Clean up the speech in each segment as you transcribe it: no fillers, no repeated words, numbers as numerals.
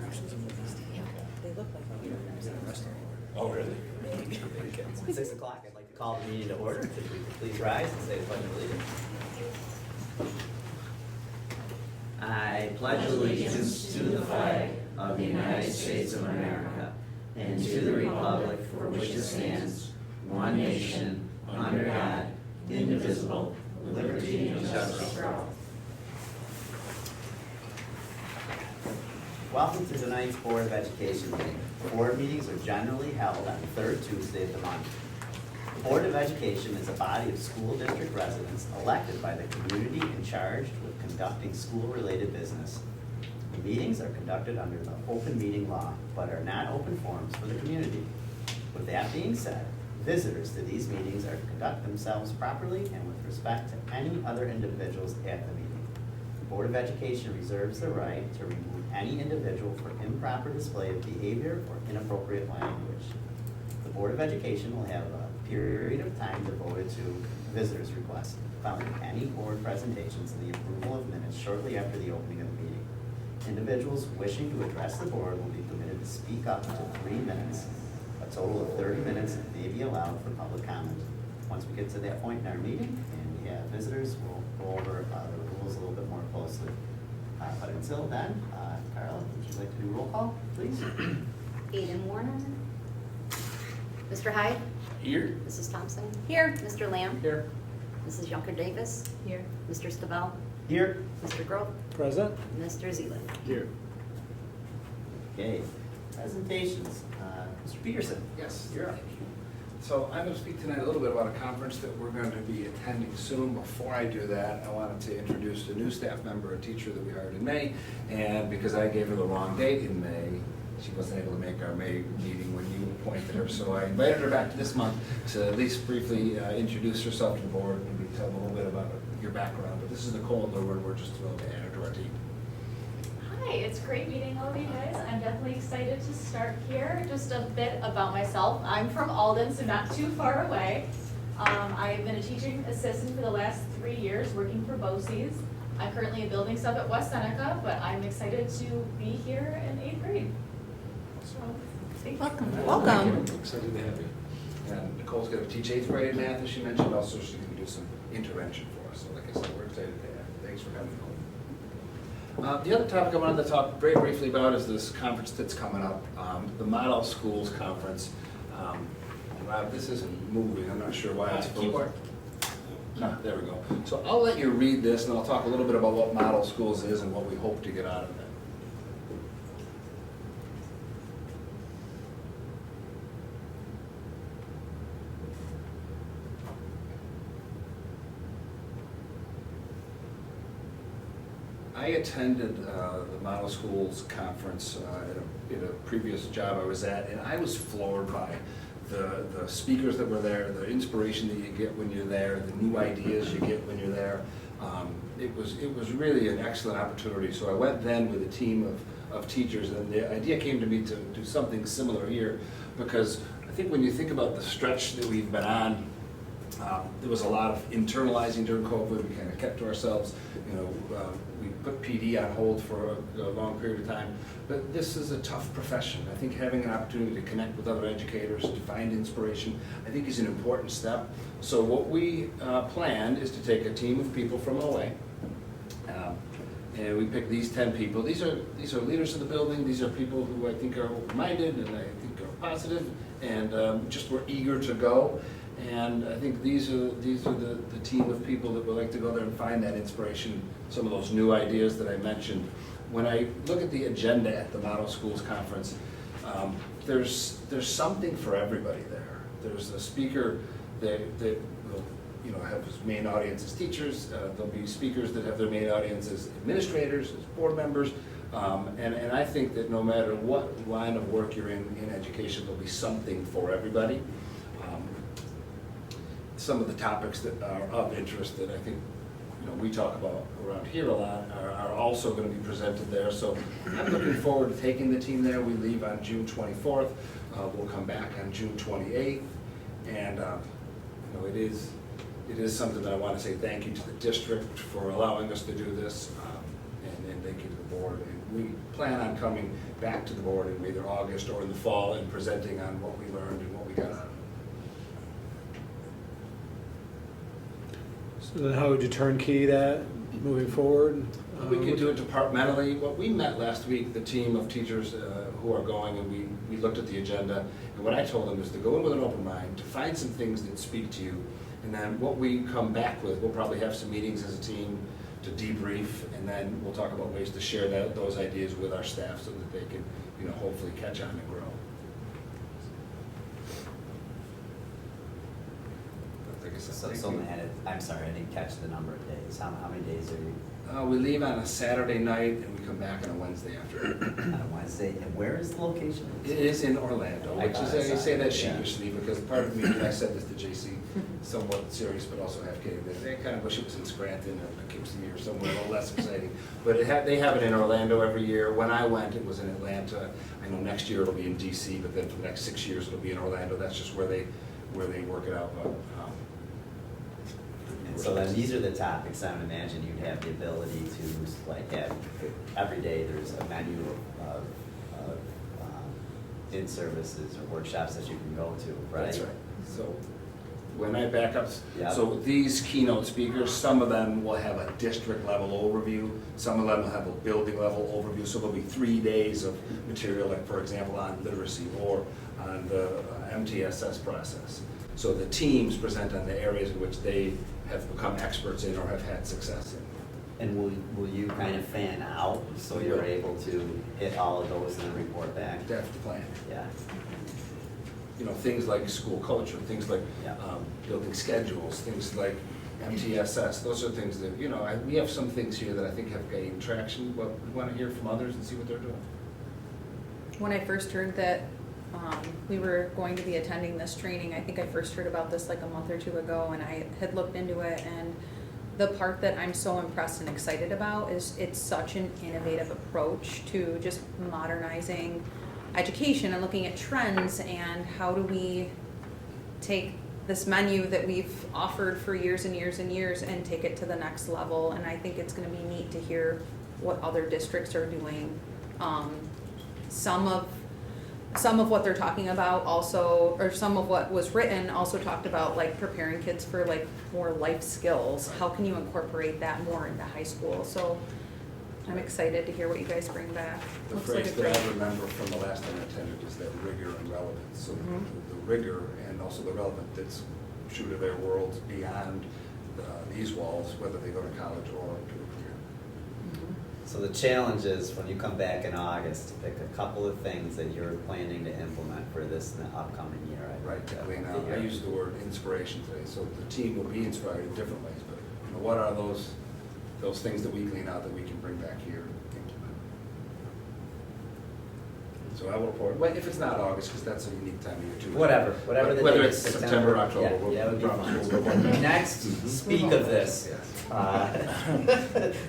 They look like Oh, really? It's 6 o'clock. I'd like to call the meeting to order. If we could please rise and say the pledge of allegiance. I pledge allegiance to the flag of the United States of America and to the republic for which it stands, one nation, under God, indivisible, with liberty and justice for all. Welcome to tonight's Board of Education meeting. Board meetings are generally held on the third Tuesday of the month. The Board of Education is a body of school district residents elected by the community and charged with conducting school-related business. The meetings are conducted under the open meeting law, but are not open forums for the community. With that being said, visitors to these meetings are to conduct themselves properly and with respect to any other individuals at the meeting. The Board of Education reserves the right to remove any individual for improper display of behavior or inappropriate language. The Board of Education will have a period of time devoted to visitors' requests found in any board presentations and the approval of minutes shortly after the opening of the meeting. Individuals wishing to address the board will be permitted to speak up to 3 minutes. A total of 30 minutes may be allowed for public comment. Once we get to that point in our meeting and we have visitors, we'll go over the rules a little bit more closely. But until then, Carla, would you like to do roll call, please? Aiden Warner. Mr. Hyde. Here. Mrs. Thompson. Here. Mr. Lamb. Here. Mrs. Junker-Davis. Here. Mr. Stabell. Here. Mr. Grove. Present. Mr. Zeeland. Here. Okay, presentations. Mr. Peterson. Yes. You're up. So I'm going to speak tonight a little bit about a conference that we're going to be attending soon. Before I do that, I wanted to introduce a new staff member, a teacher that we hired in May. And because I gave her the wrong date in May, she wasn't able to make our May meeting when you appointed her. So I invited her back this month to at least briefly introduce herself to the board and maybe tell a little bit about your background. But this is Nicole Lewin. We're just thrilled to add her to our team. Hi, it's great meeting all of you guys. I'm definitely excited to start here. Just a bit about myself. I'm from Alden, so not too far away. I've been a teaching assistant for the last 3 years, working for BOCES. I'm currently a building sub at West Seneca, but I'm excited to be here in 8th grade. So, thank you. Welcome. Excited to have you. And Nicole's going to teach 8th grade math, as she mentioned. Also, she's going to do some intervention for us. So like I said, we're excited to have you. Thanks for coming, Nicole. The other topic I wanted to talk very briefly about is this conference that's coming up, the Model Schools Conference. Rob, this isn't moving. I'm not sure why it's Keyboard. There we go. So I'll let you read this, and I'll talk a little bit about what Model Schools is and what we hope to get out of it. I attended the Model Schools Conference in a previous job I was at, and I was floored by the speakers that were there, the inspiration that you get when you're there, the new ideas you get when you're there. It was really an excellent opportunity. So I went then with a team of teachers, and the idea came to me to do something similar here, because I think when you think about the stretch that we've been on, there was a lot of internalizing during COVID. We kind of kept to ourselves. We put PD on hold for a long period of time. But this is a tough profession. I think having an opportunity to connect with other educators, to find inspiration, I think is an important step. So what we planned is to take a team of people from OA. And we picked these 10 people. These are leaders of the building. These are people who I think are open-minded and I think are positive and just were eager to go. And I think these are the team of people that would like to go there and find that inspiration, some of those new ideas that I mentioned. When I look at the agenda at the Model Schools Conference, there's something for everybody there. There's a speaker that will have his main audience as teachers. There'll be speakers that have their main audience as administrators, as board members. And I think that no matter what line of work you're in education, there'll be something for everybody. Some of the topics that are of interest that I think we talk about around here a lot are also going to be presented there. So I'm looking forward to taking the team there. We leave on June 24th. We'll come back on June 28th. And it is something that I want to say thank you to the district for allowing us to do this, and thank you to the board. And we plan on coming back to the board in either August or in the fall and presenting on what we learned and what we got out of it. So then how would you turnkey that moving forward? We could do it departmentally. Well, we met last week, the team of teachers who are going, and we looked at the agenda. And what I told them is to go in with an open mind, to find some things that speak to you. And then what we come back with, we'll probably have some meetings as a team to debrief, and then we'll talk about ways to share those ideas with our staff so that they can, hopefully catch on and grow. Like I said, So Matt, I'm sorry, I didn't catch the number of days. How many days are you we leave on a Saturday night and we come back on a Wednesday afternoon. on a Wednesday? And where is the location? It is in Orlando, I which thought is, I I saw say it, that yeah. sheepishly because part of me, and I said this to JC, somewhat serious but also half kidding, that they kind of wish it was in Scranton or Poughkeepsie or somewhere a little less exciting. But they have it in Orlando every year. When I went, it was in Atlanta. I know next year it'll be in DC, but then for the next 6 years it'll be in Orlando. That's just where they work it out. And so then these are the topics, I would imagine you'd have the ability to like have, every day there's a menu of in-services or workshops that you can go to, right? That's right. So when I back up, Yeah. so these keynote speakers, some of them will have a district level overview, some of them will have a building level overview, so there'll be 3 days of material, like for example on literacy or on the MTSS process. So the teams present on the areas in which they have become experts in or have had success in. And will you kind of fan out so you're able to hit all of those and then report back? That's the plan. Yeah. Things like school culture, things like Yeah. building schedules, things like MTSS, those are things that, we have some things here that I think have gained traction, but we want to hear from others and see what they're doing. When I first heard that we were going to be attending this training, I think I first heard about this like a month or two ago, and I had looked into it, and the part that I'm so impressed and excited about is it's such an innovative approach to just modernizing education and looking at trends and how do we take this menu that we've offered for years and years and years and take it to the next level. And I think it's going to be neat to hear what other districts are doing. Some of what they're talking about also, or some of what was written also talked about like preparing kids for like more life skills. How can you incorporate that more into high school? So I'm excited to hear what you guys bring back. The Looks like phrase a that great- I remember from the last time I attended is that rigor and relevance. So Mhm. the rigor and also the relevance that's true to their worlds beyond these walls, whether they go to college or to a career. So the challenge is when you come back in August, to pick a couple of things that you're planning to implement for this in the upcoming year. Right, I use the word inspiration today, so the team will be inspired in different ways, but what are those things that we glean out that we can bring back here and implement? So I will report, well, if it's not August, because that's a unique time of year too. Whatever the Whether date it's is, September, October, yeah, we'll that would be promise fine. we'll go. Next, speak of this. Yes.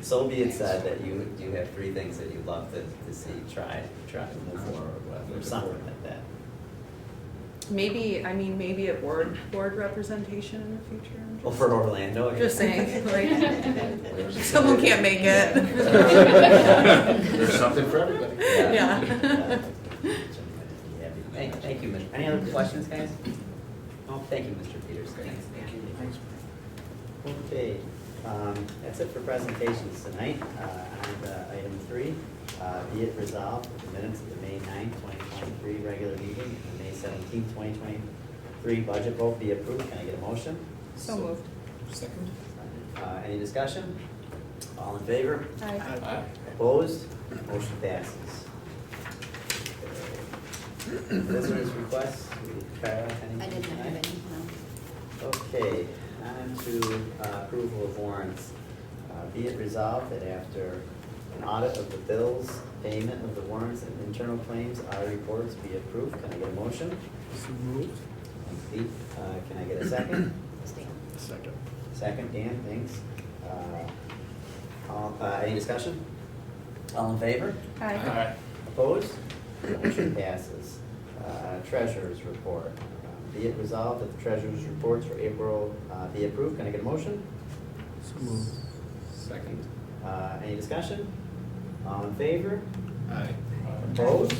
So be it said that you have 3 things that you'd love to see try to move forward with, or something like that. Maybe a board representation in the future. Well, for Orlando. I Just guess. saying, like, someone can't make it. There's something for everybody. Yeah. Thank you, Mr. Any other questions, guys? Oh, thank you, Mr. Peters. Thanks. Okay, that's it for presentations tonight. On item 3, be it resolved that the minutes of the May 9, 2023 regular meeting and the May 17, 2023 budget vote be approved. Can I get a motion? So moved. Second? Any discussion? All in favor? Aye. Aye. Opposed? Motion passes. Visitors' requests? Kara, anything I didn't have tonight? any, no. Okay, on to approval of warrants. Be it resolved that after an audit of the bills, payment of the warrants and internal claims, our reports be approved. Can I get a motion? So moved. Thanks, Pete. Can I get a second? Stan. Second. Second, Dan, thanks. Any discussion? All in favor? Aye. Opposed? Motion passes. Treasurer's report. Be it resolved that the treasurer's reports for April be approved. Can I get a motion? So moved. Second? Any discussion? All in favor? Aye. Opposed?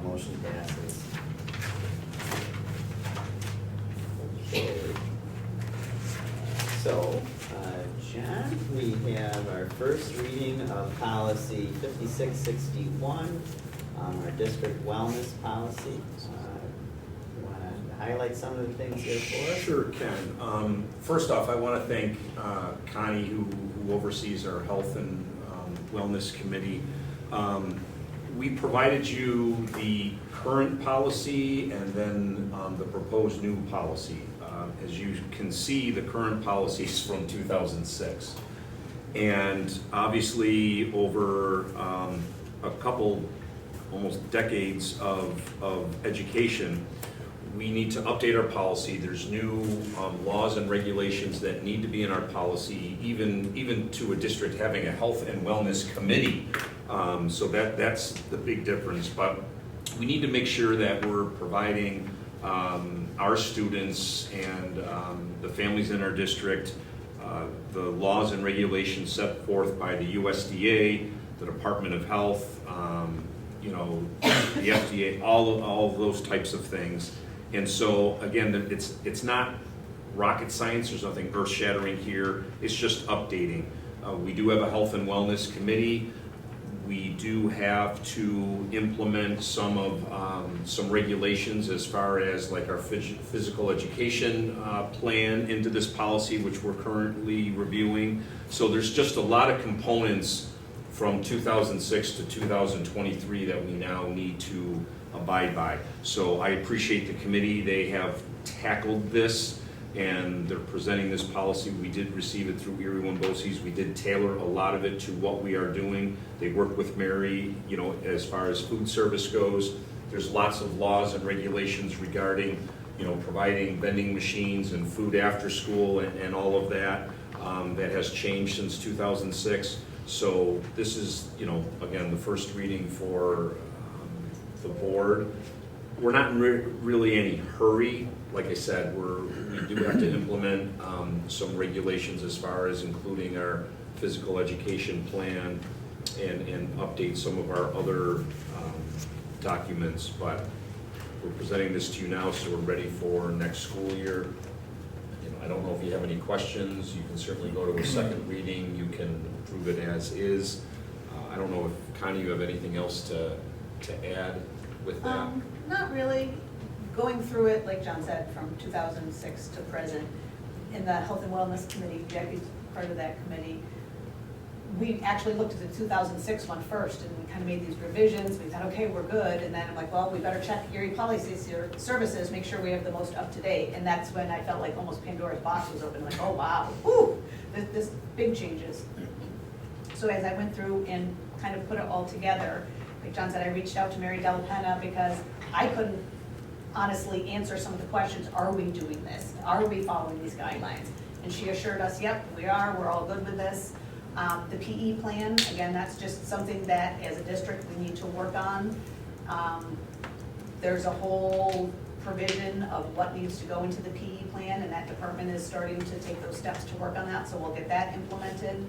Motion passes. Okay. So, John, we have our first reading of policy 5661, our district wellness policy. You want to highlight some of the things here for us? Sure, Ken. First off, I want to thank Connie, who oversees our health and wellness committee. We provided you the current policy and then the proposed new policy. As you can see, the current policy is from 2006. And obviously, over a couple, almost decades of education, we need to update our policy. There's new laws and regulations that need to be in our policy, even to a district having a health and wellness committee. So that's the big difference. But we need to make sure that we're providing our students and the families in our district the laws and regulations set forth by the USDA, the Department of Health, the FDA, all of those types of things. And so, again, it's not rocket science. There's nothing earth-shattering here. It's just updating. We do have a health and wellness committee. We do have to implement some regulations as far as like our physical education plan into this policy, which we're currently reviewing. So there's just a lot of components from 2006 to 2023 that we now need to abide by. So I appreciate the committee. They have tackled this and they're presenting this policy. We did receive it through Erie Wamboses. We did tailor a lot of it to what we are doing. They work with Mary, as far as food service goes. There's lots of laws and regulations regarding, providing vending machines and food after school and all of that. That has changed since 2006. So this is, again, the first reading for the board. We're not in really any hurry. Like I said, we do have to implement some regulations as far as including our physical education plan and update some of our other documents. But we're presenting this to you now, so we're ready for next school year. I don't know if you have any questions. You can certainly go to a second reading. You can approve it as is. I don't know if, Connie, you have anything else to add with that? Not really. Going through it, like John said, from 2006 to present, in the Health and Wellness Committee, Jackie's part of that committee, we actually looked at the 2006 one first, and we kind of made these revisions. We thought, okay, we're good, and then I'm like, well, we better check Erie Policy Services, make sure we have the most up-to-date, and that's when I felt like almost Pandora's box was open, like, oh, wow, whoo, this big changes. So as I went through and kind of put it all together, like John said, I reached out to Mary Della Penna because I couldn't honestly answer some of the questions. Are we doing this? Are we following these guidelines? And she assured us, yep, we are, we're all good with this. The PE plan, again, that's just something that as a district we need to work on. There's a whole provision of what needs to go into the PE plan, and that department is starting to take those steps to work on that, so we'll get that implemented.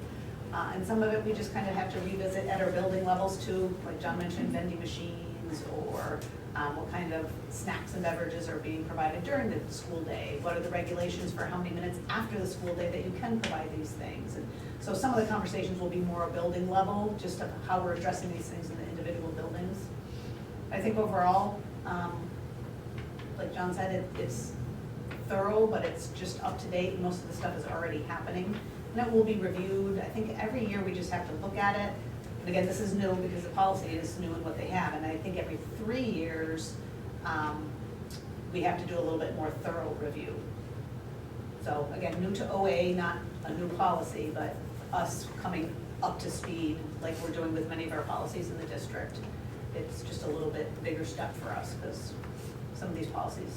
And some of it we just kind of have to revisit at our building levels too, like John mentioned, vending machines, or what kind of snacks and beverages are being provided during the school day. What are the regulations for how many minutes after the school day that you can provide these things? And so some of the conversations will be more building level, just of how we're addressing these things in the individual buildings. I think overall, like John said, it's thorough, but it's just up to date. Most of the stuff is already happening. And it will be reviewed. I think every year we just have to look at it. And again, this is new because the policy is new in what they have. And I think every 3 years, we have to do a little bit more thorough review. So again, new to OA, not a new policy, but us coming up to speed like we're doing with many of our policies in the district. It's just a little bit bigger step for us because some of these policies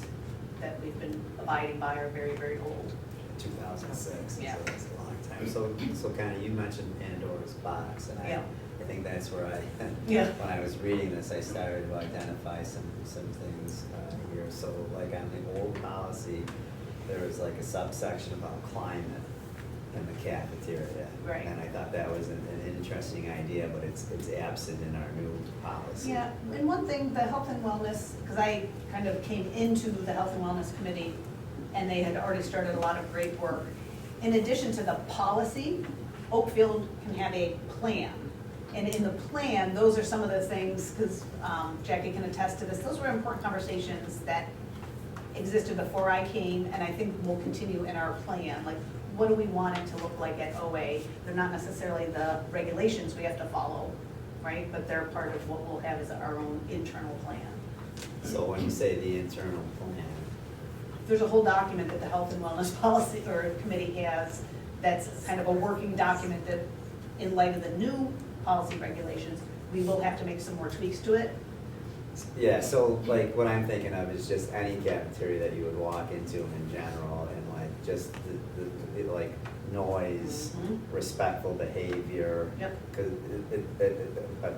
that we've been abiding by are very, very old. 2006, Yeah. so that's a long time. So kind of, you mentioned Pandora's box, and Yeah. I think that's where Yeah. when I was reading this, I started to identify some things here. So like on the old policy, there was like a subsection about climate. in the cafeteria. Right. And I thought that was an interesting idea, but it's absent in our new policy. Yeah, and one thing, the health and wellness, because I kind of came into the health and wellness committee, and they had already started a lot of great work. In addition to the policy, Oakfield can have a plan. And in the plan, those are some of the things, because Jackie can attest to this, those were important conversations that existed before I came, and I think will continue in our plan. Like, what do we want it to look like at OA? They're not necessarily the regulations we have to follow, right? But they're part of what we'll have as our own internal plan. So when you say the internal plan, There's a whole document that the Health and Wellness Policy or Committee has that's kind of a working document that, in light of the new policy regulations, we will have to make some more tweaks to it. yeah, so like what I'm thinking of is just any cafeteria that you would walk into in general, and like just the like noise, Mhm. respectful behavior. Yep. Because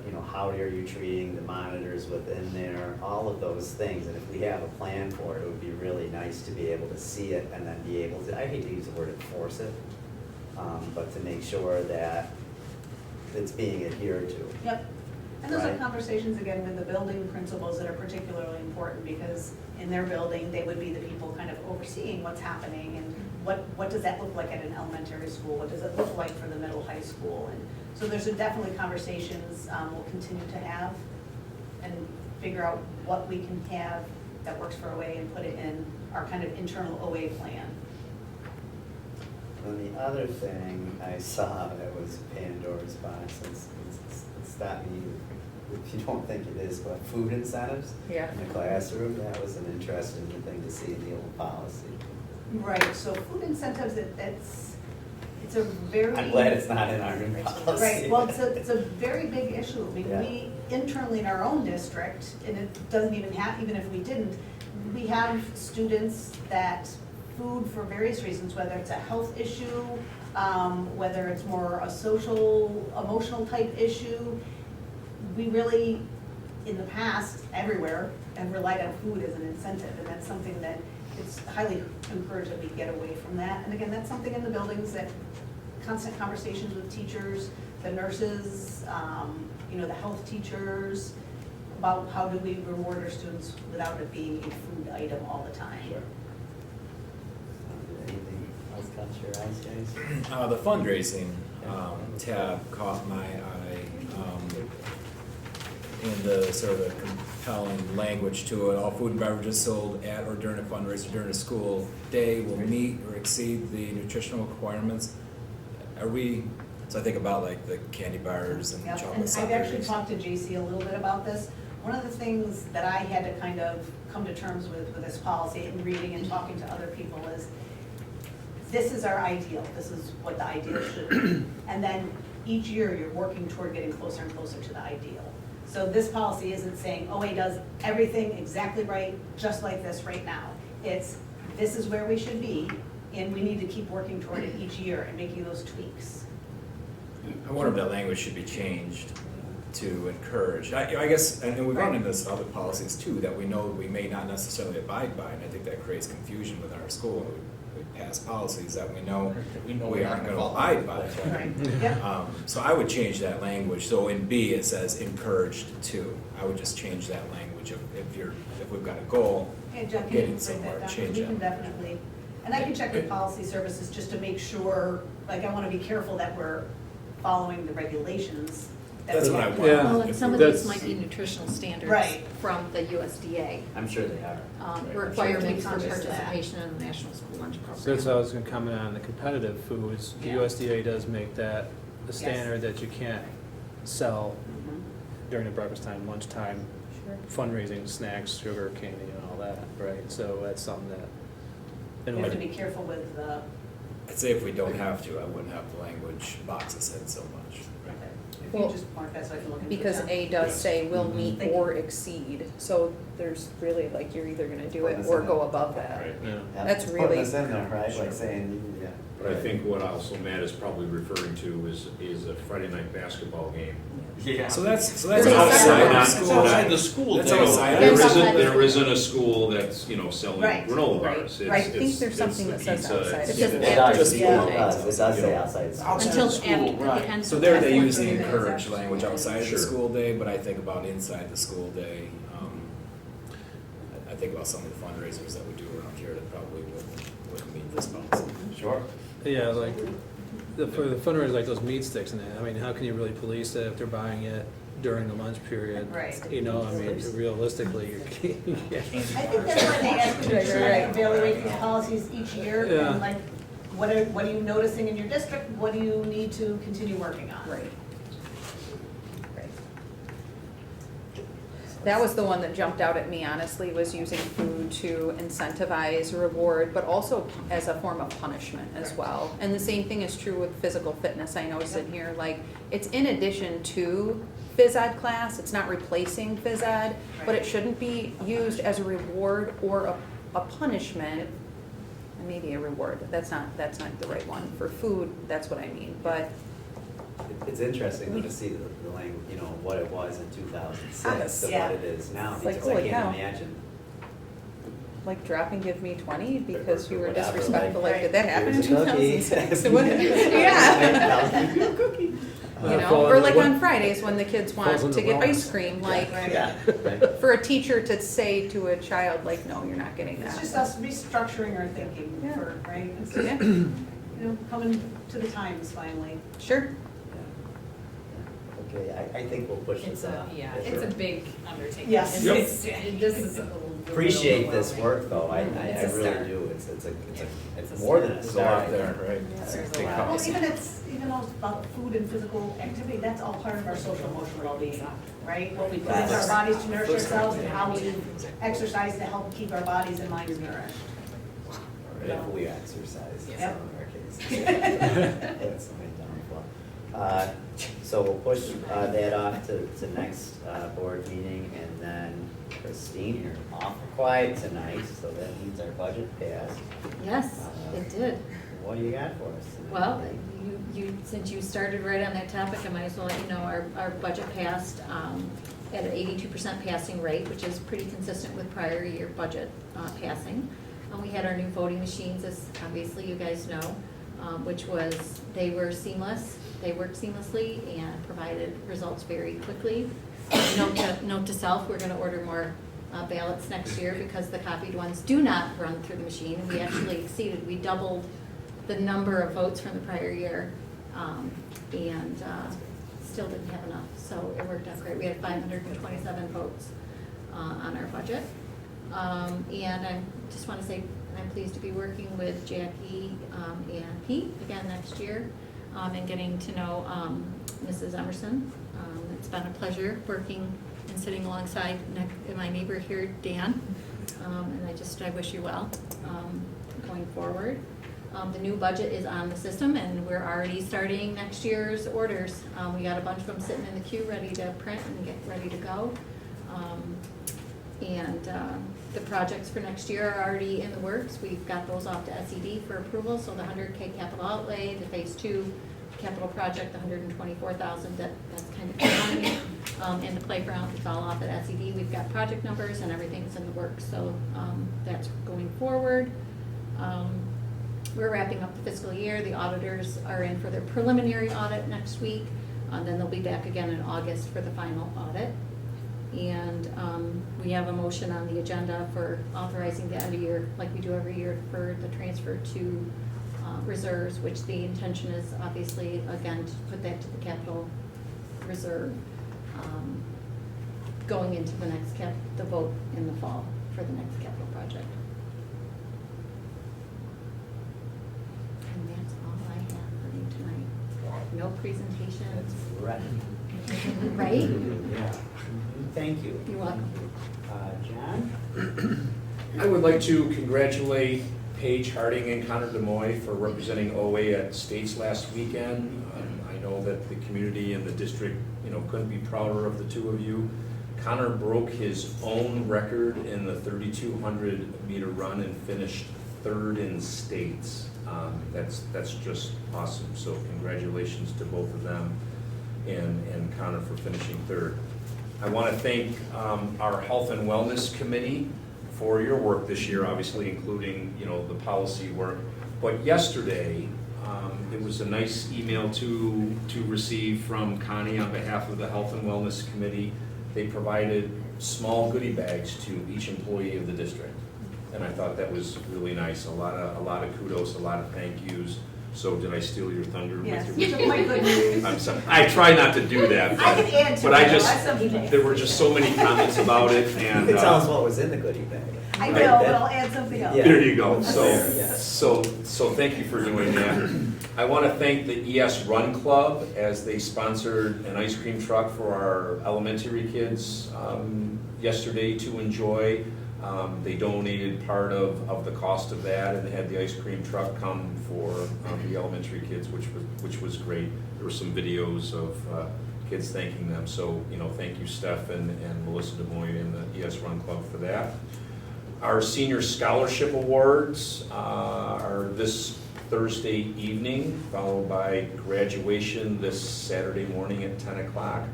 you know, how are you treating the monitors within there, all of those things, and if we have a plan for it, it would be really nice to be able to see it and then be able to, I hate to use the word enforce it, but to make sure that it's being adhered to. Yep. And those are Right. conversations, again, with the building principals that are particularly important, because in their building, they would be the people kind of overseeing what's happening, and what does that look like at an elementary school? What does it look like for the middle high school? And so there's definitely conversations we'll continue to have, and figure out what we can have that works for OA and put it in our kind of internal OA plan. And the other thing I saw that was Pandora's box, it's stop me if you don't think it is, but food incentives Yeah. in the classroom, that was an interesting thing to see in the old policy. Right, so food incentives, it's a very. I'm glad it's not in our new policy. Right, well, it's a very big issue. I mean, Yeah. we internally in our own district, and it doesn't even have, even if we didn't, we have students that food for various reasons, whether it's a health issue, whether it's more a social, emotional type issue. We really, in the past, everywhere, have relied on food as an incentive, and that's something that it's highly encouraged that we get away from that. And again, that's something in the buildings that constant conversations with teachers, the nurses, you know, the health teachers, about how do we reward our students without it being a food item all the time. Sure. Anything else catch your eyes, guys? The fundraising tab caught my eye, in the sort of compelling language to it. All food and beverages sold at or during a fundraiser during a school day will meet or exceed the nutritional requirements. Are we, so I think about like the candy bars and Yep, chocolate and I've actually sundaes. talked to JC a little bit about this. One of the things that I had to kind of come to terms with this policy and reading and talking to other people is, this is our ideal, this is what the ideal should be. And then each year, you're working toward getting closer and closer to the ideal. So this policy isn't saying OA does everything exactly right, just like this right now. It's, this is where we should be, and we need to keep working toward it each year and making those tweaks. I wonder if that language should be changed to encourage. I guess, and we've run into this in other policies too, that we know we may not necessarily abide by, and I think that creates confusion with our school. We pass policies that we know we aren't gonna abide by. Right, yep. So I would change that language, so in B it says encouraged to. I would just change that language if we've got a goal, Hey, Jeff, can getting you write somewhere, that down? change We it. can definitely, and I can check with policy services just to make sure, like, I wanna be careful that we're following the regulations. that That's we what I have. want. Yeah. Well, and some of That's- these might be nutritional standards Right. from the USDA. I'm sure they are. Requirements for conscious of that. participation in the National School Lunch Program. So that's what I was gonna comment on, the competitive foods. The Yeah. USDA does make that a standard that you can't sell Mhm. during the breakfast time, lunchtime, fundraising, snacks, sugar, candy, and all that, right? So that's something that, We and have to like, be careful with the, I'd say if we don't have to, I wouldn't have the language boxes said so much. if you Well, just mark that so I can look into it. Because Jen. A does Yes. say will Mhm. meet Thank or you. exceed, so there's really, like, you're either gonna do it Put us or in go it. above that. Right. yeah. Yeah, That's it's really- putting us in there, right, Sure. like saying, yeah. But I think what also Matt is probably referring to is a Friday night basketball game Yeah. So that's There's outside We're the not- school. we're not- outside the school That's day. outside. There That's isn't, outside the there school. isn't a school that's, you know, selling Right. granola Right. bars. Right. I think there's something that says pizza, outside. it's- It says It after does, school. it does, it does say outside. school. Outside Until of school, after, right. the end. So there they of use the fourth grade. encourage language outside of Sure. the school day, but I think about inside the school day. I think about some of the fundraisers that we do around here that probably wouldn't meet this policy. Sure. Yeah, like, for the fundraisers, like those meat sticks and that, I mean, how can you really police that if they're buying it during the lunch period? Right. You know, I mean, realistically, you can't. I think that's why they ask you to try to evaluate these policies each year, Yeah. and like, what are you noticing in your district, what do you need to continue working on? Right. Right. That was the one that jumped out at me, honestly, was using food to incentivize, reward, but also as a form of punishment as well. And the same thing is true with physical fitness. I noticed in here, like, it's in addition to phys ed class, it's not replacing phys ed, but it shouldn't be used as a reward or a punishment. Maybe a reward, that's not the right one. For food, that's what I mean, but It's interesting though to see the language, you know, what it was in 2006 to Yeah. what it is now, It's like, because I holy can't cow. imagine. like drop and give me 20 because you were Whatever, disrespectful, like, like, did that happen in here's a cookie. 2006? What- Yeah. I'll give you a cookie. You know, or like on Fridays when the kids want Falls to into get wrongs. ice cream, like, Yeah, right. for a teacher to say to a child, like, no, you're not getting It's that. just us restructuring our thinking Yeah. for, right? It's just, Yeah, you know, coming to the times finally. sure. Okay, I think we'll push It's this a, off. yeah, Yes, it's sir. a big undertaking. Yes. This is a little bit Appreciate this overwhelming. work though, I It's a really start. do, it's It's a more than a There's a lot start. there, right? There's a Big lot. Well, policy. even though it's about food and physical activity, that's all part of our social emotional well-being, right? What we put into our bodies to nourish ourselves and how we exercise to help keep our bodies and minds nourished. If we exercise in some Yep. of our cases. That's my downfall. So we'll push that off to next board meeting, and then Christine, you're awful quiet tonight, so that means our budget passed. Yes, it did. What do you got for us tonight? Well, since you started right on that topic, I might as well let you know, our budget passed at an 82% passing rate, which is pretty consistent with prior year budget passing. We had our new voting machines, as obviously you guys know, which was, they were seamless, they worked seamlessly and provided results very quickly. Note to self, we're gonna order more ballots next year because the copied ones do not run through the machine. We actually exceeded, we doubled the number of votes from the prior year, and still didn't have enough, so it worked out great. We had 527 votes on our budget. And I just want to say, I'm pleased to be working with Jackie and Pete again next year, and getting to know Mrs. Emerson. It's been a pleasure working and sitting alongside my neighbor here, Dan, and I wish you well going forward. The new budget is on the system, and we're already starting next year's orders. We got a bunch of them sitting in the queue, ready to print and get ready to go. And the projects for next year are already in the works. We've got those off to SED for approval, so the 100K capital outlay, the phase 2 capital project, the 124,000, that's kind of done. And the playground, it's all off at SED. We've got project numbers and everything's in the works, so that's going forward. We're wrapping up the fiscal year. The auditors are in for their preliminary audit next week. Then they'll be back again in August for the final audit. And we have a motion on the agenda for authorizing the end of year, like we do every year, for the transfer to reserves, which the intention is obviously, again, to put that to the capital reserve, going into the next the vote in the fall for the next capital project. And that's all I have for you tonight. No presentation. That's right. Right? Yeah. Thank you. You're welcome. John? I would like to congratulate Paige Harding and Connor DeMoy for representing OA at states last weekend. I know that the community and the district, couldn't be prouder of the two of you. Connor broke his own record in the 3,200 meter run and finished third in states. That's just awesome. So congratulations to both of them. and Connor for finishing third. I want to thank our Health and Wellness Committee for your work this year, obviously including, the policy work. But yesterday, it was a nice email to receive from Connie on behalf of the Health and Wellness Committee. They provided small goodie bags to each employee of the district. And I thought that was really nice. A lot of kudos, a lot of thank yous. So did I steal your thunder Yes, with you your? took my good news. I'm sorry. I try not to do that. I can add to But I it, just, that's something. there were just so many comments about it and. You can tell us what was in the goodie bag. I Right, know, that- but I'll add something else. Yeah. There you go. There, yeah. So thank you for doing that. I want to thank the ES Run Club as they sponsored an ice cream truck for our elementary kids yesterday to enjoy. They donated part of the cost of that and had the ice cream truck come for the elementary kids, which was great. There were some videos of kids thanking them. So, thank you, Steph and Melissa DeMoy and the ES Run Club for that. Our senior scholarship awards are this Thursday evening, followed by graduation this Saturday morning at 10 o'clock.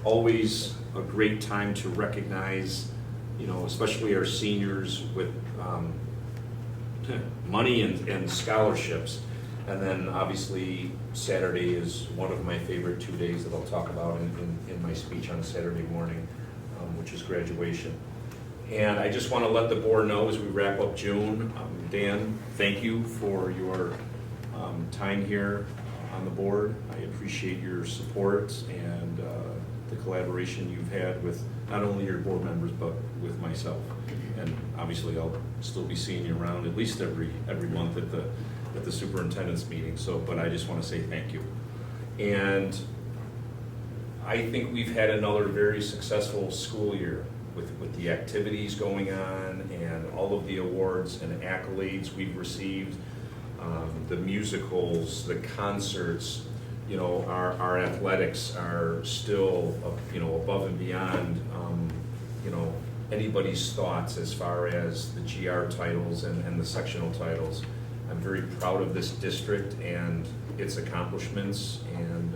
Always a great time to recognize, especially our seniors with money and scholarships. And then obviously Saturday is one of my favorite 2 days that I'll talk about in my speech on Saturday morning, which is graduation. And I just want to let the board know as we wrap up June, Dan, thank you for your time here on the board. I appreciate your support and the collaboration you've had with not only your board members, but with myself. And obviously I'll still be seeing you around at least every month at the superintendent's meeting. But I just want to say thank you. And I think we've had another very successful school year with the activities going on and all of the awards and accolades we've received, the musicals, the concerts, our athletics are still, above and beyond, anybody's thoughts as far as the GR titles and the sectional titles. I'm very proud of this district and its accomplishments, and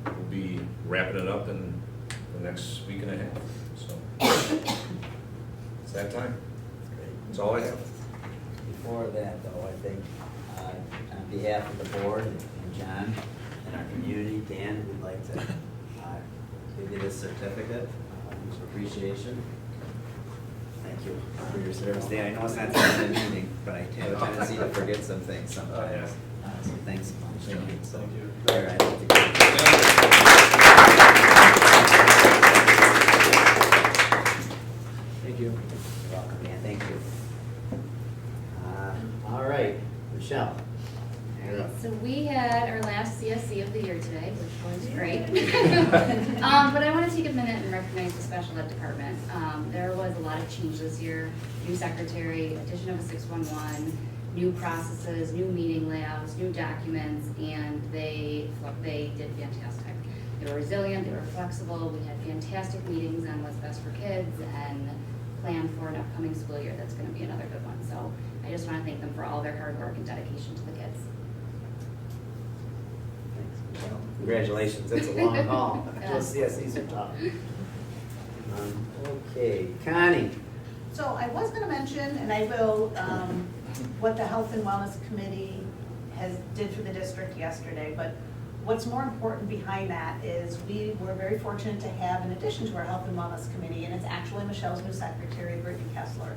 we'll be wrapping it up in the next week and a half. So it's that time. That's all I have. Before that, though, I think on behalf of the board and John and our community, Dan, we'd like to give you this certificate of appreciation. Thank you for your service, Dan. I know it's not the meeting, but I have a tendency to forget some things sometimes. So thanks a bunch. Thank you. So, here, I'd like to Thank you. You're welcome, Dan. Thank you. All right, Michelle. You're up. So we had our last CSC of the year today, which was great. But I want to take a minute and recognize the special ed department. There was a lot of change this year. New secretary, addition of a 611, new processes, new meeting layouts, new documents, and they did fantastic. They were resilient, they were flexible, we had fantastic meetings on what's best for kids and planned for an upcoming school year that's going to be another good one. So I just want to thank them for all their hard work and dedication to the kids. Thanks, Michelle. Congratulations, it's a long haul. Those CSEs are tough. Okay, Connie. So I was gonna mention, and I will, what the Health and Wellness Committee did for the district yesterday, but what's more important behind that is we were very fortunate to have an addition to our Health and Wellness Committee, and it's actually Michelle's new secretary, Brittany Kessler.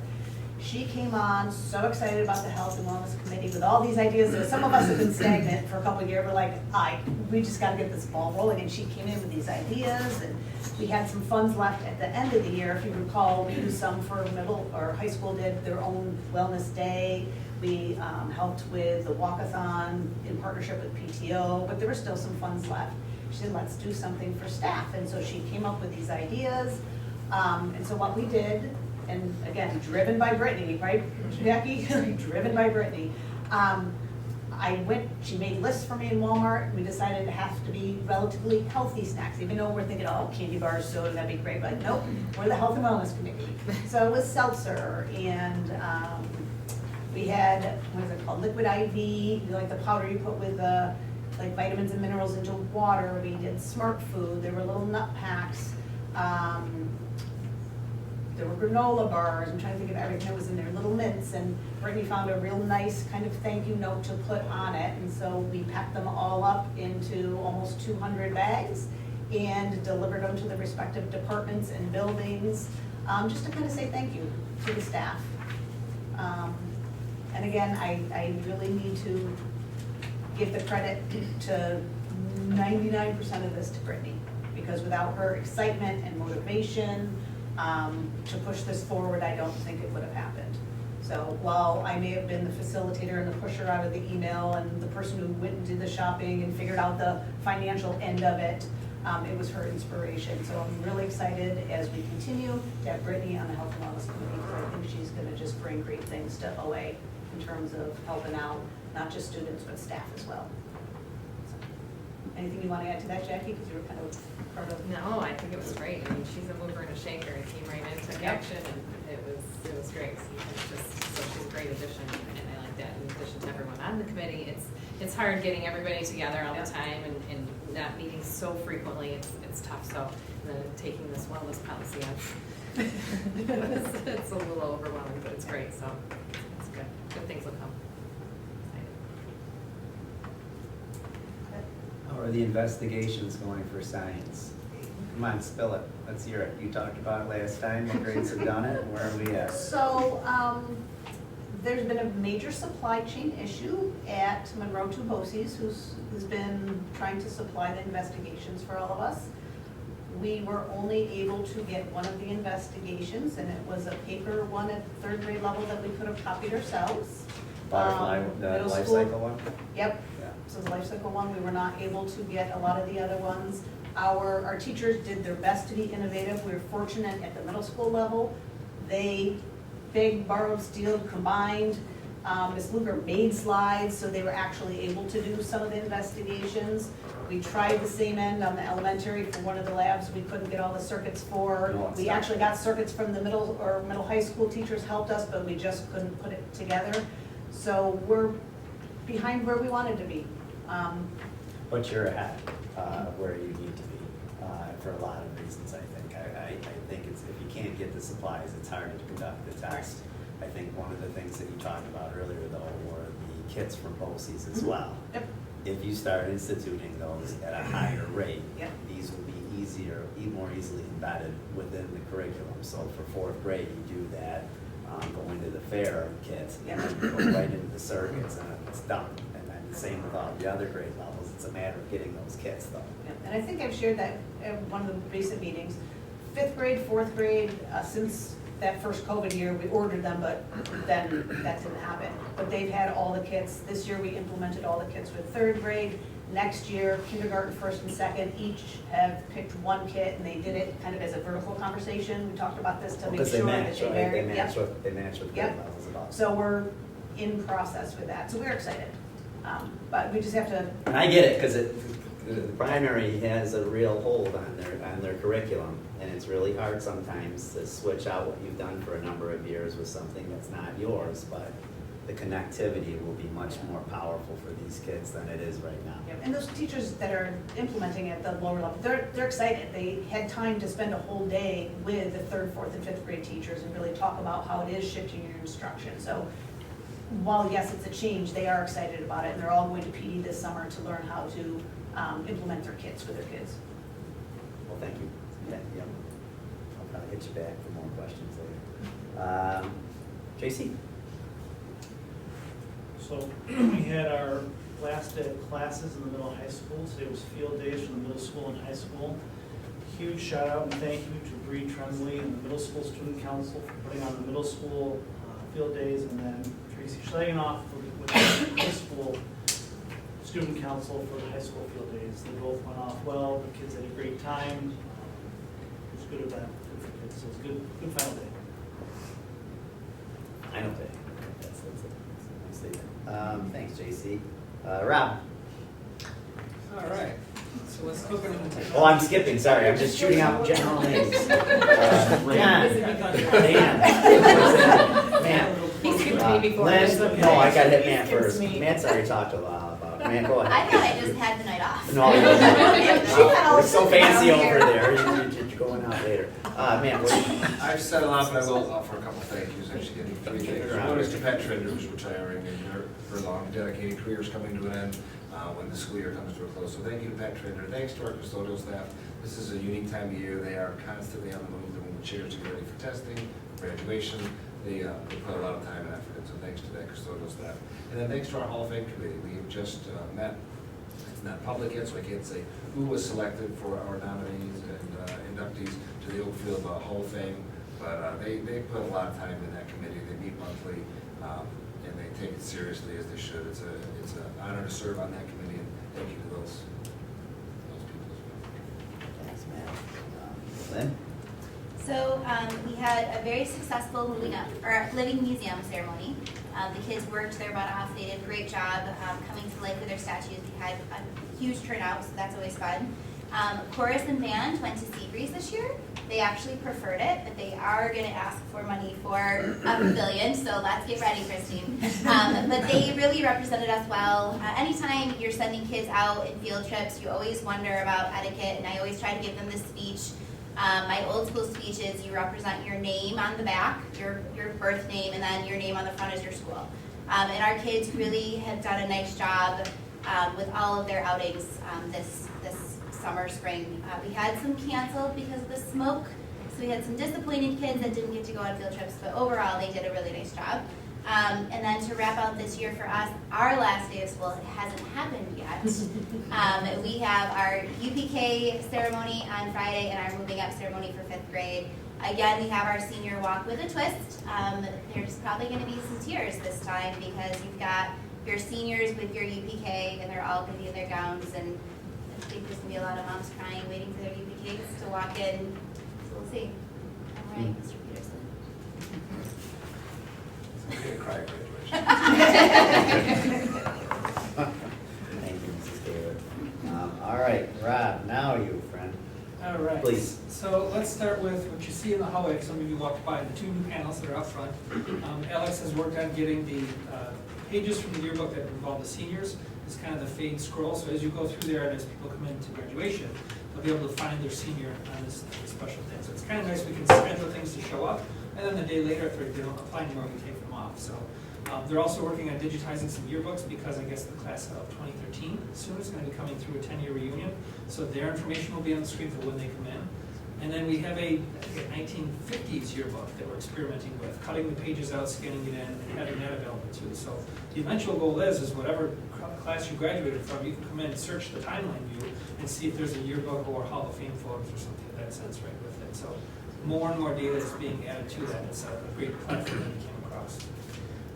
She came on so excited about the Health and Wellness Committee with all these ideas that some of us have been stagnant for a couple of years. We're like, we just gotta get this ball rolling, and she came in with these ideas, and we had some funds left at the end of the year. If you recall, we used some for middle, or high school did their own wellness day. We helped with the walkathon in partnership with PTO, but there were still some funds left. She said, let's do something for staff, and so she came up with these ideas. And so what we did, and again, driven by Brittany, right, Jackie? Driven by Brittany. She made lists for me in Walmart. We decided it has to be relatively healthy snacks, even though we're thinking, oh, candy bars, soda, that'd be great, but nope, we're the Health and Wellness Committee. So it was seltzer, and we had, what is it called, liquid IV, like the powder you put with the like vitamins and minerals into water. We did smart food. There were little nut packs. There were granola bars. I'm trying to think of everything that was in there, little mints. And Brittany found a real nice kind of thank you note to put on it. And so we packed them all up into almost 200 bags and delivered them to the respective departments and buildings, just to kind of say thank you to the staff. And again, I really need to give the credit to 99% of this to Brittany, because without her excitement and motivation to push this forward, I don't think it would have happened. So while I may have been the facilitator and the pusher out of the email and the person who went and did the shopping and figured out the financial end of it, it was her inspiration. So I'm really excited as we continue to have Brittany on the Health and Wellness Committee, because I think she's gonna just bring great things to OA in terms of helping out, not just students, but staff as well. So, anything you wanna add to that, Jackie, because you were kind of part of. No, I think it was great. I mean, she's a mover and a shaker. It came right in, took action, and it was great. So she's a great addition, and I like that. In addition to everyone on the committee, it's hard getting everybody together all the time and not meeting so frequently. It's tough. So taking this wellness policy on, it's a little overwhelming, but it's great. So it's good. Good things will come. How are the investigations going for science? Come on, spill it. Let's hear it. You talked about it last time. What grades have done it? Where are we at? So, there's been a major supply chain issue at Monroe Tubosi's, who's been trying to supply the investigations for all of us. We were only able to get one of the investigations, and it was a paper one at third grade level that we could have copied ourselves. Butterfly, the Middle life school- cycle one? Yep, Yeah. so the life cycle one, we were not able to get a lot of the other ones. Our teachers did their best to be innovative. We were fortunate at the middle school level. They begged, borrowed, steal, combined. Ms. Luger made slides, so they were actually able to do some of the investigations. We tried the same end on the elementary for one of the labs we couldn't get all the circuits for. No, it's We not. actually got circuits from the middle high school teachers helped us, but we just couldn't put it together. So we're behind where we wanted to be. But you're ahead where you need to be for a lot of reasons, I think. I think it's, if you can't get the supplies, it's harder to conduct the test. I think one of the things that you talked about earlier, though, were the kits from BOCES as well. Yep. If you start instituting those at a higher rate, Yep. these will be easier, more easily embedded within the curriculum. So for fourth grade, you do that, go into the fair kit, and then you go right into the circuits, and it's done. And then the same with all the other grade levels. It's a matter of getting those kits, though. Yep, and I think I've shared that at one of the recent meetings. Fifth grade, fourth grade, since that first COVID year, we ordered them, but then that didn't happen. But they've had all the kits. This year, we implemented all the kits with third grade. Next year, kindergarten, first and second, each have picked one kit, and they did it kind of as a vertical conversation. We talked about this to make Because sure they that match, they right? vary. They match Yep. with, grade Yep. levels at all. So we're in process with that, so we're excited. But we just have to, And I get it, because the primary has a real hold on their curriculum, and it's really hard sometimes to switch out what you've done for a number of years with something that's not yours, but the connectivity will be much more powerful for these kids than it is right now. and those teachers that are implementing at the lower level, they're excited. They had time to spend a whole day with the third, fourth, and fifth grade teachers and really talk about how it is shifting your instruction. So while, yes, it's a change, they are excited about it, and they're all going to PD this summer to learn how to implement their kits with their kids. Well, thank you. Yeah, I'll probably hit you back for more questions later. JC? So we had our last day of classes in the middle high school. Today was field days for the middle school and high school. Huge shout out and thank you to Bree Tremblay and the middle school student council for putting on the middle school field days, and then Tracy Schlegenoff with the high school student council for the high school field days. They both went off well. The kids had a great time. It was a good event, good for kids. So it was a good final day. Final day. That's a nice statement. Thanks, JC. Rob? All right. So let's open it. Oh, I'm skipping, sorry, I'm just shooting out general names. Man. He skipped me before. Lynn, It's okay. no, I gotta hit He Matt skips first. me. Matt's already talked a lot about Man, go I ahead. thought I just had the night off. No, all we're so fancy down over here. there, you're going out later. Man, what? I've said a lot, but I will offer a couple thank yous, actually getting three things. One is to Pat Trinder, who's retiring, and her long dedicated career is coming to an end when the school year comes to a close. So thank you to Pat Trinder. Thanks to our custodial staff. This is a unique time of year. They are constantly on the move. They're moving chairs to get ready for testing, graduation. They put a lot of time and effort in, so thanks to that custodial staff. And then thanks to our Hall of Fame committee. We have just met. It's not public yet, so I can't say who was selected for our nominees and inductees to the Oakfield Hall of Fame. But they put a lot of time in that committee. They meet monthly, and they take it seriously as they should. It's an honor to serve on that committee, and thank you to those people as well. Thanks, man. Lynn? So we had a very successful living museum ceremony. The kids worked their butt off. They did a great job coming to life with their statues. We had a huge turnout, so that's always fun. Chorus and band went to Seabreeze this year. They actually preferred it, but they are going to ask for money for a pavilion, so let's get ready, Christine. But they really represented us well. Anytime you're sending kids out in field trips, you always wonder about etiquette, and I always try to give them this speech. My old school speech is you represent your name on the back, your birth name, and then your name on the front is your school. And our kids really have done a nice job with all of their outings this summer, spring. We had some canceled because of the smoke, so we had some disappointed kids that didn't get to go on field trips, but overall they did a really nice job. And then to wrap out this year for us, our last day of school, it hasn't happened yet. We have our UPK ceremony on Friday and our moving up ceremony for 5th grade. Again, we have our senior walk with a twist. There's probably going to be some tears this time because you've got your seniors with your UPK and they're all going to be in their gowns, and I think there's going to be a lot of moms crying waiting for their UPKs to walk in. So we'll see. All right, Mr. Peterson. I'm going to cry at graduation. Thank you, Mrs. Taylor. All right, Rob, now you, friend. All right. Please. So let's start with what you see in the hallway. Some of you walked by the 2 new panels that are up front. Alex has worked on getting the pages from the yearbook that involve the seniors. It's kind of the fade scroll. So as you go through there and as people come into graduation, they'll be able to find their senior on this special thing. So it's kind of nice. We can schedule things to show up, and then the day later, if they don't apply anymore, we take them off. So they're also working on digitizing some yearbooks because I guess the class of 2013 soon is going to be coming through a 10-year reunion. So their information will be on the screen for when they come in. And then we have a 1950s yearbook that we're experimenting with, cutting the pages out, scanning it in, and having that available too. So the eventual goal is whatever class you graduated from, you can come in and search the timeline view and see if there's a yearbook or Hall of Fame photos or something of that sense right with it. So more and more data is being added to that. It's a great platform that we came across.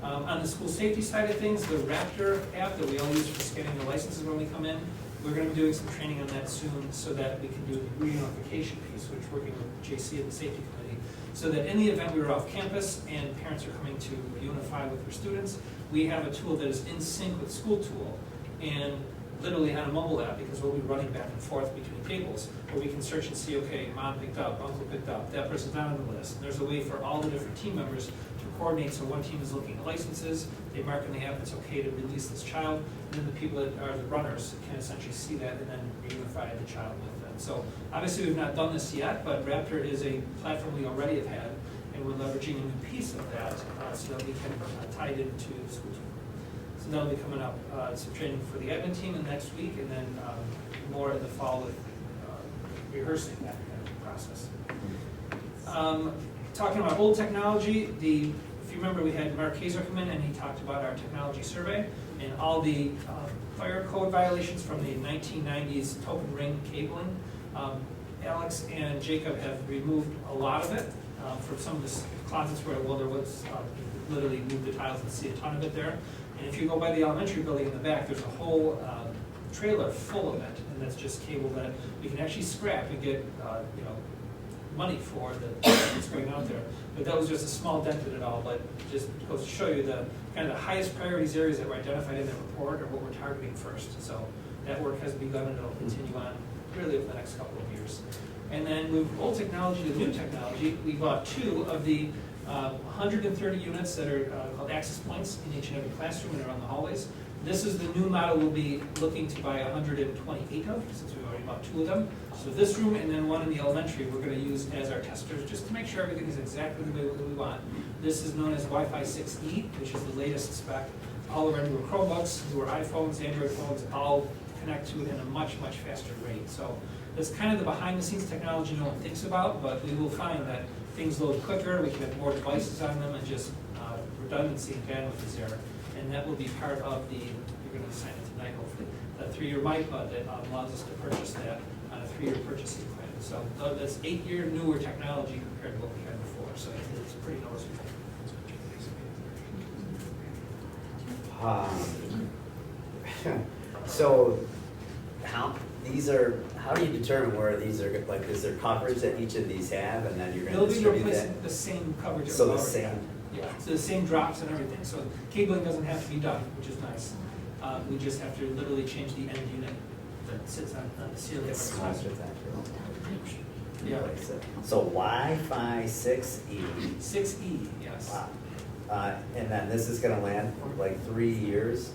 On the school safety side of things, the Raptor app that we all use for scanning the licenses when we come in, we're going to be doing some training on that soon so that we can do the reunification piece, which we're working with JC and the safety committee, so that in the event we were off campus and parents are coming to unify with their students, we have a tool that is in sync with school tool and literally on a mobile app, because we'll be running back and forth between tables where we can search and see, okay, mom picked up, uncle picked up, that person's not on the list. And there's a way for all the different team members to coordinate, so one team is looking at licenses, they mark in the app it's okay to release this child, and then the people that are the runners can essentially see that and then reunify the child with them. So obviously we've not done this yet, but Raptor is a platform we already have had, and we're leveraging a new piece of that so that we can tie it into the school team. So that'll be coming up, some training for the admin team in the next week, and then more in the fall with rehearsing that kind of process. Talking about old technology, if you remember, we had Mark Kaiser come in and he talked about our technology survey and all the fire code violations from the 1990s token ring cabling. Alex and Jacob have removed a lot of it from some of the closets where, well, there was, literally move the tiles and see a ton of it there. And if you go by the elementary building in the back, there's a whole trailer full of it, and that's just cable that we can actually scrap and get, money for that's going out there. But that was just a small dent in it all, but just goes to show you the kind of the highest priorities areas that were identified in the report or what we're targeting first. So that work has begun and it'll continue on really over the next couple of years. And then with old technology to new technology, we bought 2 of the 130 units that are called access points in each and every classroom and around the hallways. This is the new model we'll be looking to buy 128 of, since we've already bought 2 of them. So this room and then one in the elementary, we're gonna use as our testers, just to make sure everything is exactly the way that we want. This is known as Wi-Fi 6E, which is the latest spec. All of our newer Chromebooks, newer iPhones, Android phones, all connect to it in a much, much faster rate. So that's kind of the behind-the-scenes technology no one thinks about, but we will find that things load quicker, we can have more devices on them, and just redundancy and bandwidth is there. And that will be part of the, you're gonna sign it tonight, hopefully, the 3-year MIPA that allows us to purchase that on a 3-year purchasing plan. So that's 8-year newer technology compared to what we had before, so it's pretty noticeable. So, how do you determine where these are, like, is there coverage that each of these have, and then you're gonna They'll be distribute that? replacing the same coverage. So that the we already same, have. Yeah, so the same drops and everything, so cabling doesn't have to be done, which is nice. We just have to literally change the end unit that sits on the ceiling. it's small spectacular. Yeah. So Wi-Fi 6E, 6E, yes. wow. And then this is gonna land for like 3 years?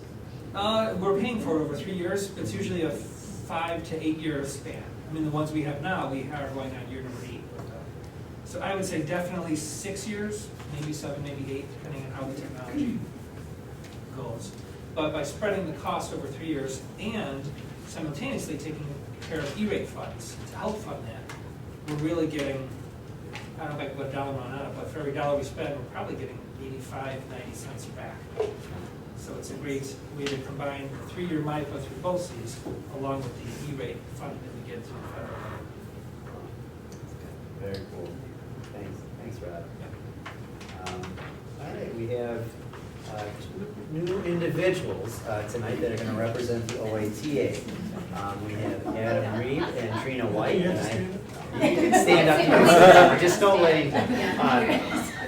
We're paying for it over 3 years, but it's usually a 5 to 8 year span. I mean, the ones we have now, we are going on year number 8. So I would say definitely 6 years, maybe 7, maybe 8, depending on how the technology goes. But by spreading the cost over 3 years and simultaneously taking care of E-rate funds to help fund that, we're really getting, I don't know if I can put a dollar amount on it, but for every dollar we spend, we're probably getting 85, 90 cents back. So it's a great way to combine the 3-year MIPA through BOCES along with the E-rate funding that we get through the federal government. Very cool. Thanks, Rob. All right, we have 2 new individuals tonight that are going to represent the OATA. We have Adam Reed and Trina White. You can stand up, just don't let him.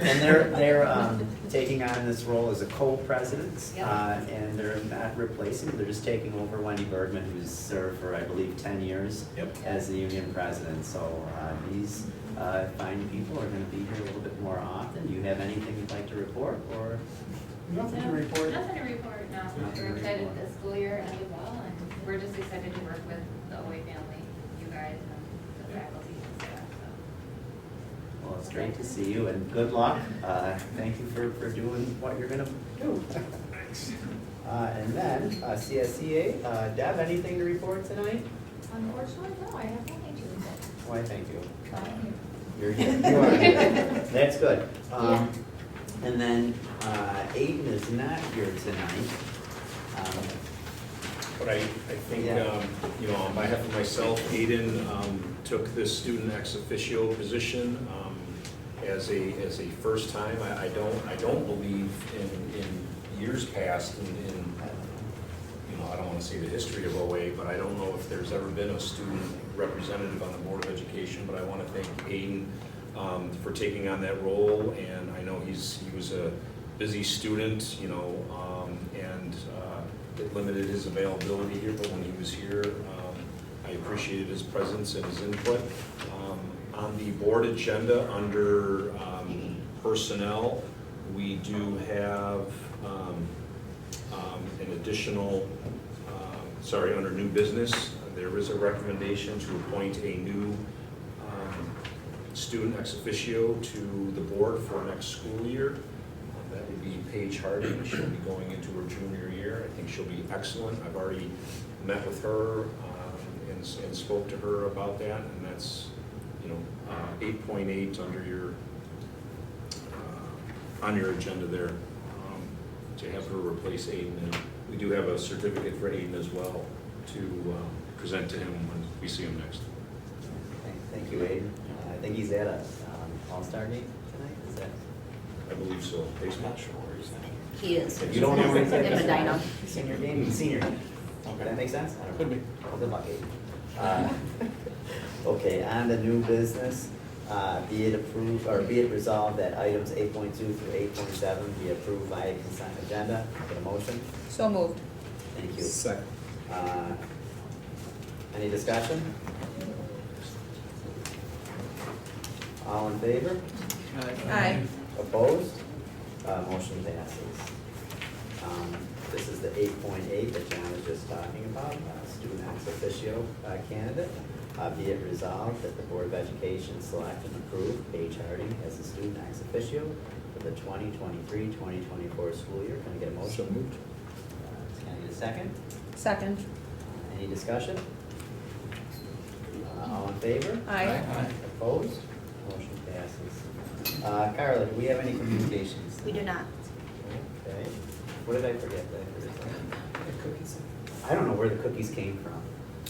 And they're taking on this role as a co-president, and they're not replacing, they're just taking over Wendy Bergman, who's served for, I believe, 10 years as the union president. So these fine people are going to be here a little bit more often. Do you have anything you'd like to report, or? Nothing to report. Nothing to report, no. We're excited the school year ended well, and we're just excited to work with the OA family, you guys, and the faculty and staff, so. Well, it's great to see you, and good luck. Thank you for doing what you're gonna do. Thanks. And then, CSCA, Deb, anything to report tonight? Unfortunately, no, I have nothing to report. Why, thank you. Thank you. You're here. You are here. That's good. Yeah. And then, Aiden is not here tonight. But I think, Yeah. On behalf of myself, Aiden took this student ex officio position as a first time. I don't believe in years past in I don't want to say the history of OA, but I don't know if there's ever been a student representative on the Board of Education. But I want to thank Aiden for taking on that role, and I know he was a busy student, and it limited his availability here, but when he was here, I appreciated his presence and his input. On the board agenda, under personnel, we do have an additional, under new business, there is a recommendation to appoint a new student ex officio to the board for next school year. That would be Paige Harding. She'll be going into her junior year. I think she'll be excellent. I've already met with her and spoke to her about that, and that's 8.8 under your on your agenda there, to have her replace Aiden. And we do have a certificate for Aiden as well to present to him when we see him next. Thank you, Aiden. I think he's at a All-Star game tonight, is that? I believe so. He's not sure where he's at. He is. If you don't know where he's at, In Medina. Senior game, senior game. Okay. That make sense? I don't know. Could be. Well, good luck, Aiden. Okay, on to new business. Be it approved, or be it resolved that items 8.2 through 8.7 be approved via consent agenda. Get a motion? So moved. Thank you. Second. Any discussion? All in favor? Aye. Opposed? Motion passes. This is the 8.8 that John was just talking about, student ex officio candidate. Be it resolved that the Board of Education select and approve Paige Harding as the student ex officio for the 2023-2024 school year. Can I get a motion? So moved. Can I get a second? Second. Any discussion? All in favor? Aye. Opposed? Motion passes. Carla, do we have any communications? We do not. Okay. What did I forget? Did I forget something? Cookies. I don't know where the cookies came from.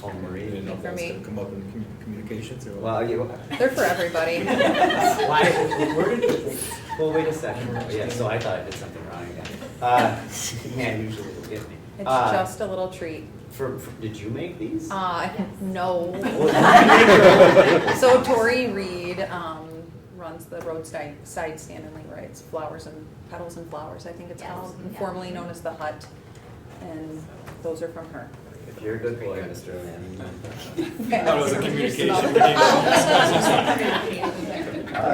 Oh, I Marie. didn't know if For that's me. gonna come up in communications or what. Well, you. They're for everybody. Why, where did, well, wait a second. Yeah, so I thought I did something wrong again. Man, usually it'll get me. It's just a little treat. Did you make these? No. Well, So Tori Reed runs the roadside stand in Leroy. It's Flowers and Petals and Flowers, I think it's Yes, called, yeah. formerly known as the Hut. And those are from her. If you're a good boy, Mr. Lamb. That was a communication. All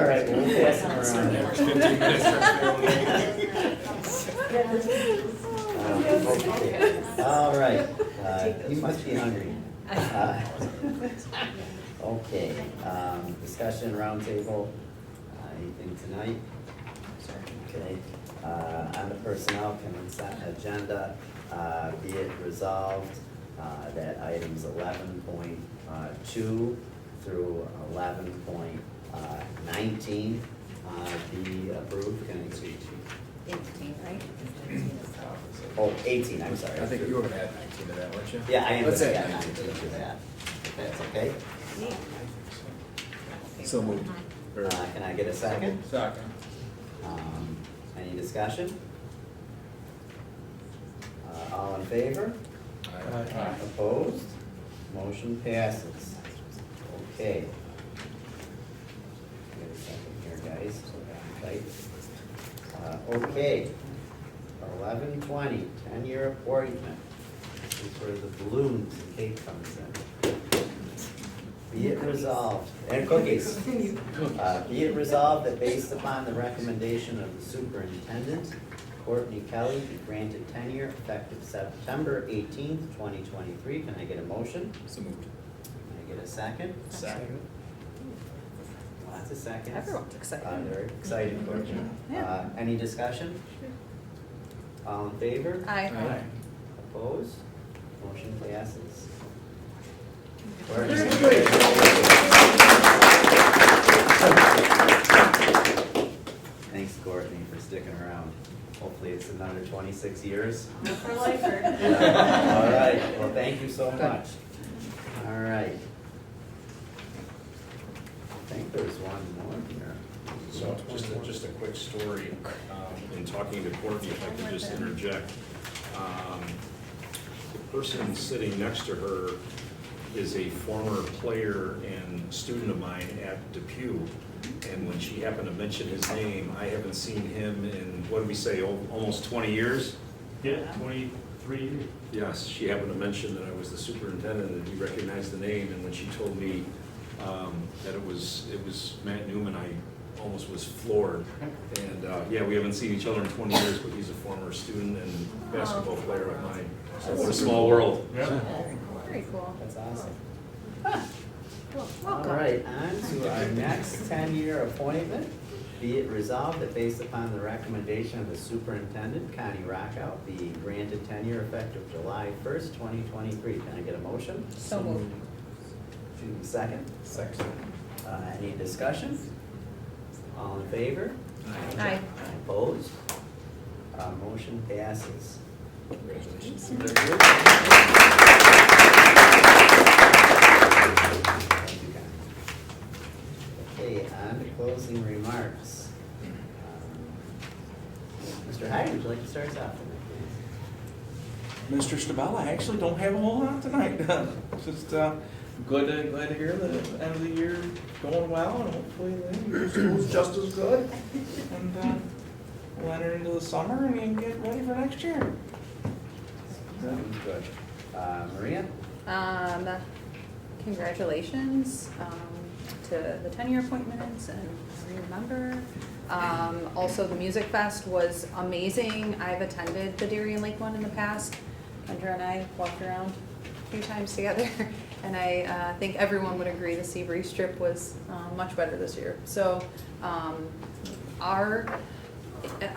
right, well, we'll pass them around. Next 15 minutes. Okay. All right, you must be hungry. Okay, discussion roundtable, anything tonight? Okay, on the personnel consent agenda, be it resolved that items 11.2 through 11.19 be approved. Can I see? 18, right? Oh, 18, I'm sorry. I think you were gonna add 19 to that, weren't you? Yeah, I am Let's gonna add add 19 19 to that. If that's okay. So moved. Or- Can I get a second? Second. Any discussion? All in favor? Aye. Opposed? Motion passes. Okay. Give it a second here, guys. Tight. Okay. 11:20, 10-year appointment. This is where the balloons and cake comes in. Be it resolved, and cookies. Be it resolved that based upon the recommendation of the superintendent, Courtney Kelly be granted tenure effective September 18th, 2023. Can I get a motion? So moved. Can I get a second? Second. Lots of seconds. Everyone's excited. They're excited, Courtney. Yeah. Any discussion? All in favor? Aye. Opposed? Motion passes. Thanks, Courtney, for sticking around. Hopefully it's another 26 years. For lifer. All right, well, thank you so much. All right. I think there's one more here. So just a quick story, in talking to Courtney, if I could just interject. The person sitting next to her is a former player and student of mine at Depew. And when she happened to mention his name, I haven't seen him in, what did we say, almost 20 years? Yeah, 23 years. Yes, she happened to mention that I was the superintendent and he recognized the name. And when she told me that it was Matt Newman, I almost was floored. And yeah, we haven't seen each other in 20 years, but he's a former student and basketball player of mine. So what a small world. Very cool. That's awesome. Cool. All Welcome. right, on to our next 10-year appointment. Be it resolved that based upon the recommendation of the superintendent, Connie Rockout, be granted tenure effective July 1st, 2023. Can I get a motion? So moved. Second? Second. Any discussion? All in favor? Aye. Opposed? Motion passes. Congratulations. Thank you, Connie. Okay, on to closing remarks. Mr. Hyde, would you like to start us off tonight, please? Mr. Stabella, I actually don't have a whole lot tonight. Just glad to hear the end of the year going well, and hopefully the your school's just as good. And we'll enter into the summer and get ready for next year. Sounds good. Maria? Congratulations. to the 10-year appointments and remember. Also, the Music Fest was amazing. I've attended the Darien Lake one in the past. Kendra and I walked around a few times together, and I think everyone would agree the Seabreeze trip was much better this year. So I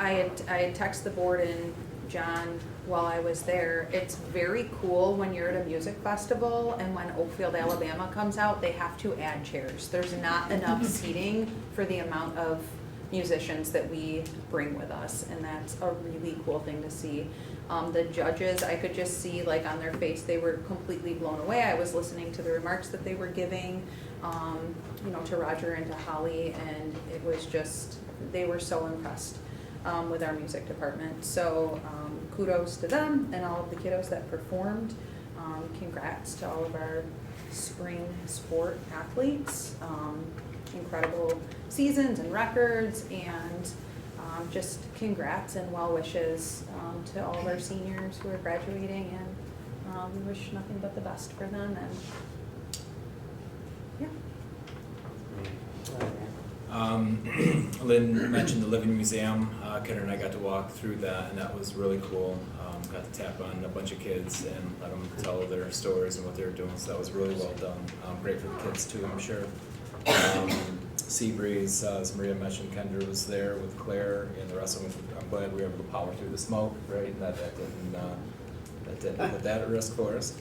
had texted the board and John while I was there. It's very cool when you're at a music festival and when Oakfield-Alabama comes out, they have to add chairs. There's not enough seating for the amount of musicians that we bring with us, and that's a really cool thing to see. The judges, I could just see like on their face, they were completely blown away. I was listening to the remarks that they were giving, to Roger and to Holly, and it was just, they were so impressed with our music department. So kudos to them and all of the kiddos that performed. Congrats to all of our spring sport athletes. Incredible seasons and records, and just congrats and well wishes to all of our seniors who are graduating, and we wish nothing but the best for them. And Lynn mentioned the Living Museum. Kendra and I got to walk through that, and that was really cool. Got to tap on a bunch of kids and let them tell their stories and what they were doing, so that was really well done. Great for the kids too, I'm sure. Seabreeze, as Maria mentioned, Kendra was there with Claire and the rest of them. I'm glad we were able to power through the smoke, right? And that didn't put that at risk for us.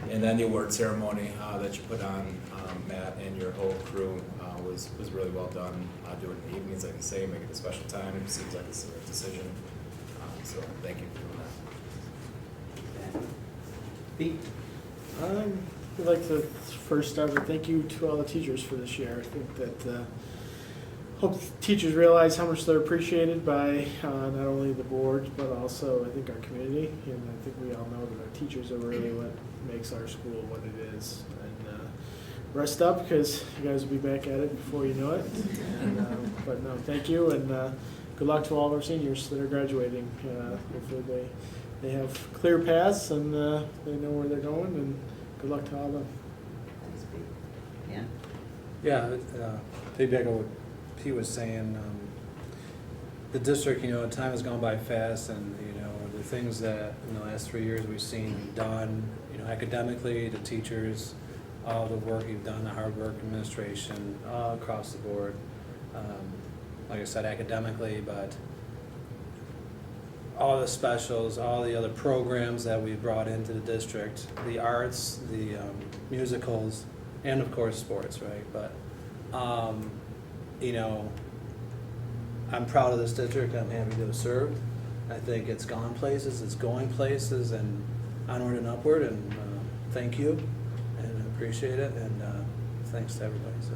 And then the award ceremony that you put on, Matt and your whole crew, was really well done. Do it in the evenings, like I say, make it a special time. It seems like it's the right decision. So thank you for doing that. Pete? We'd like to first start with thank you to all the teachers for this year. I think that hope teachers realize how much they're appreciated by not only the board but also I think our community. And I think we all know that our teachers are really what makes our school what it is. And rest up because you guys will be back at it before you know it. And, but no, thank you, and good luck to all of our seniors that are graduating. Hopefully they have clear paths and they know where they're going, and good luck to all of them. Thanks, Pete. Yeah, piggyback on what Pete was saying, the district, time has gone by fast, and, the things that in the last 3 years we've seen done, academically, the teachers, all the work you've done, the hard work, administration, all across the board. Like I said, academically, but all the specials, all the other programs that we brought into the district, the arts, the musicals, and of course sports, right? But, I'm proud of this district. I'm happy to have served. I think it's gone places, it's going places, and onward and upward, and thank you, and I appreciate it, and thanks to everybody. So.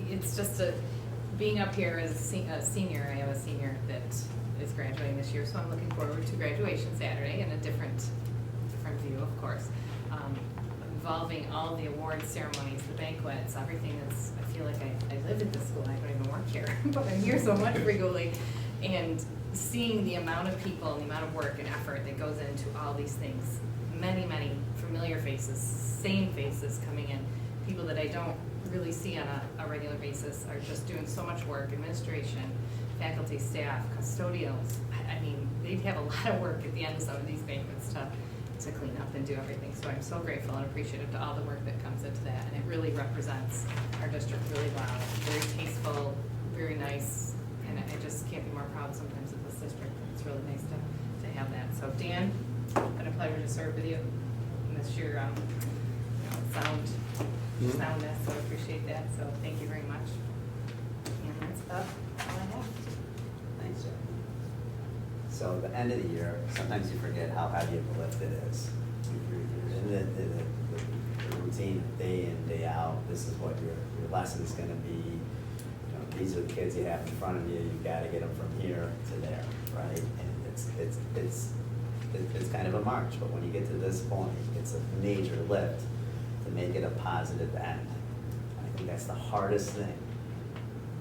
It's just being up here as a senior. I have a senior that is graduating this year, so I'm looking forward to graduation Saturday in a different view, of course. Involving all the award ceremonies, the banquets, everything that's, I feel like I live at this school, I don't even work here, but I'm here so much frequently. And seeing the amount of people and the amount of work and effort that goes into all these things, many, many familiar faces, same faces coming in, people that I don't really see on a regular basis are just doing so much work, administration, faculty, staff, custodials. I mean, they have a lot of work at the end of some of these banquets to clean up and do everything. So I'm so grateful and appreciative to all the work that comes into that, and it really represents our district really well. Very tasteful, very nice, and I just can't be more proud sometimes of this district. It's really nice to have that. So Dan, it's been a pleasure to serve with you. Miss your soundness, so I appreciate that. So thank you very much. And that's about all I have. Thanks, Jeff. So the end of the year, sometimes you forget how heavy of a lift it is. You're in the routine, day in, day out. This is what your lesson's going to be. These are the kids you have in front of you. You've got to get them from here to there, right? And it's kind of a march, but when you get to this point, it's a major lift to make it a positive end. I think that's the hardest thing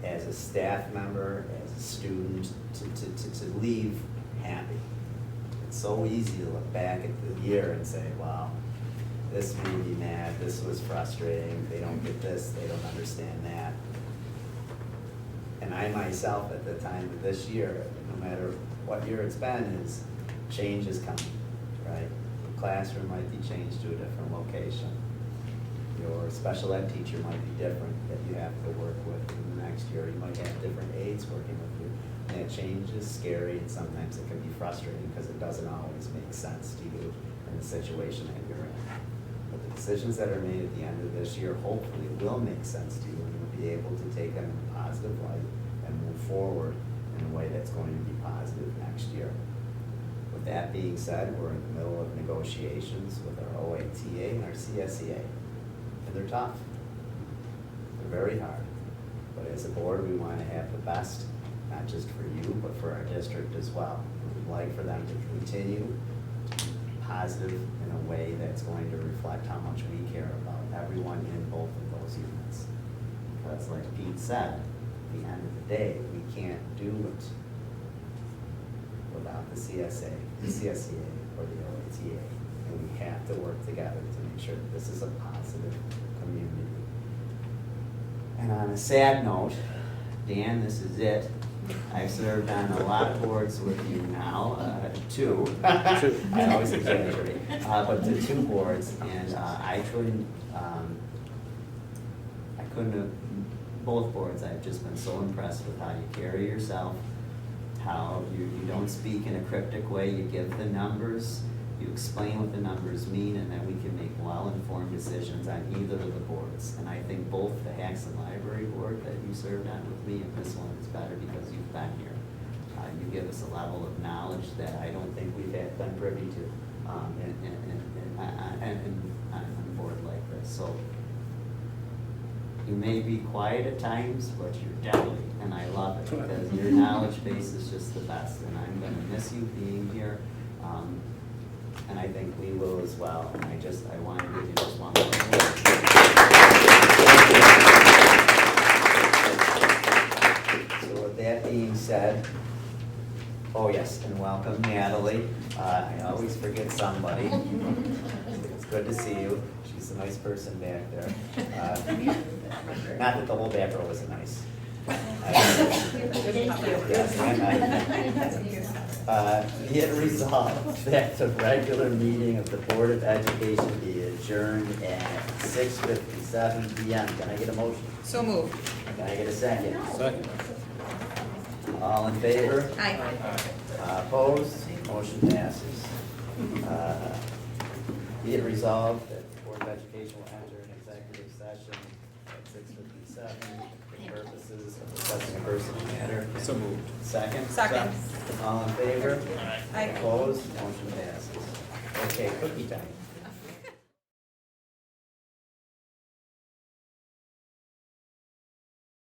as a staff member, as a student, to leave happy. It's so easy to look back at the year and say, wow, this made me mad, this was frustrating, they don't get this, they don't understand that. And I myself, at the time of this year, no matter what year it's been, is change is coming, right? The classroom might be changed to a different location. Your special ed teacher might be different that you have to work with in the next year. You might have different aides working with you. And that change is scary, and sometimes it can be frustrating because it doesn't always make sense to you in the situation that you're in. But the decisions that are made at the end of this year hopefully will make sense to you, and you'll be able to take them in a positive light and move forward in a way that's going to be positive next year. With that being said, we're in the middle of negotiations with our OATA and our CSEA. And they're tough. They're very hard. But as a board, we want to have the best, not just for you, but for our district as well. We'd like for them to continue to be positive in a way that's going to reflect how much we care about everyone in both of those units. Because like Pete said, at the end of the day, we can't do it without the CSA, the CSEA, or the OATA. And we have to work together to make sure that this is a positive community. And on a sad note, Dan, this is it. I've served on a lot of boards with you now, two. I always exaggerate, but the two boards, and I couldn't have, both boards, I've just been so impressed with how you carry yourself, how you don't speak in a cryptic way, you give the numbers, you explain what the numbers mean, and then we can make well-informed decisions on either of the boards. And I think both the Haxton Library Board that you served on with me and this one is better because you've been here. You give us a level of knowledge that I don't think we've been privy to on a board like this. So you may be quiet at times, but you're deadly, and I love it because your knowledge base is just the best. And I'm going to miss you being here. And I think we will as well. And I want to give you just one more. So with that being said, oh yes, and welcome Natalie. I always forget somebody. It's good to see you. She's a nice person back there. Not that the whole back row isn't nice. Be it resolved that the regular meeting of the Board of Education be adjourned at 6:57 p.m. Can I get a motion? So moved. Can I get a second? Second. All in favor? Aye. Opposed? Motion passes. Be it resolved that the Board of Education will enter an executive session at 6:57 for purposes of discussing a personal matter. So moved. Second? Second. All in favor? Aye. Opposed? Motion passes. Okay, cookie time.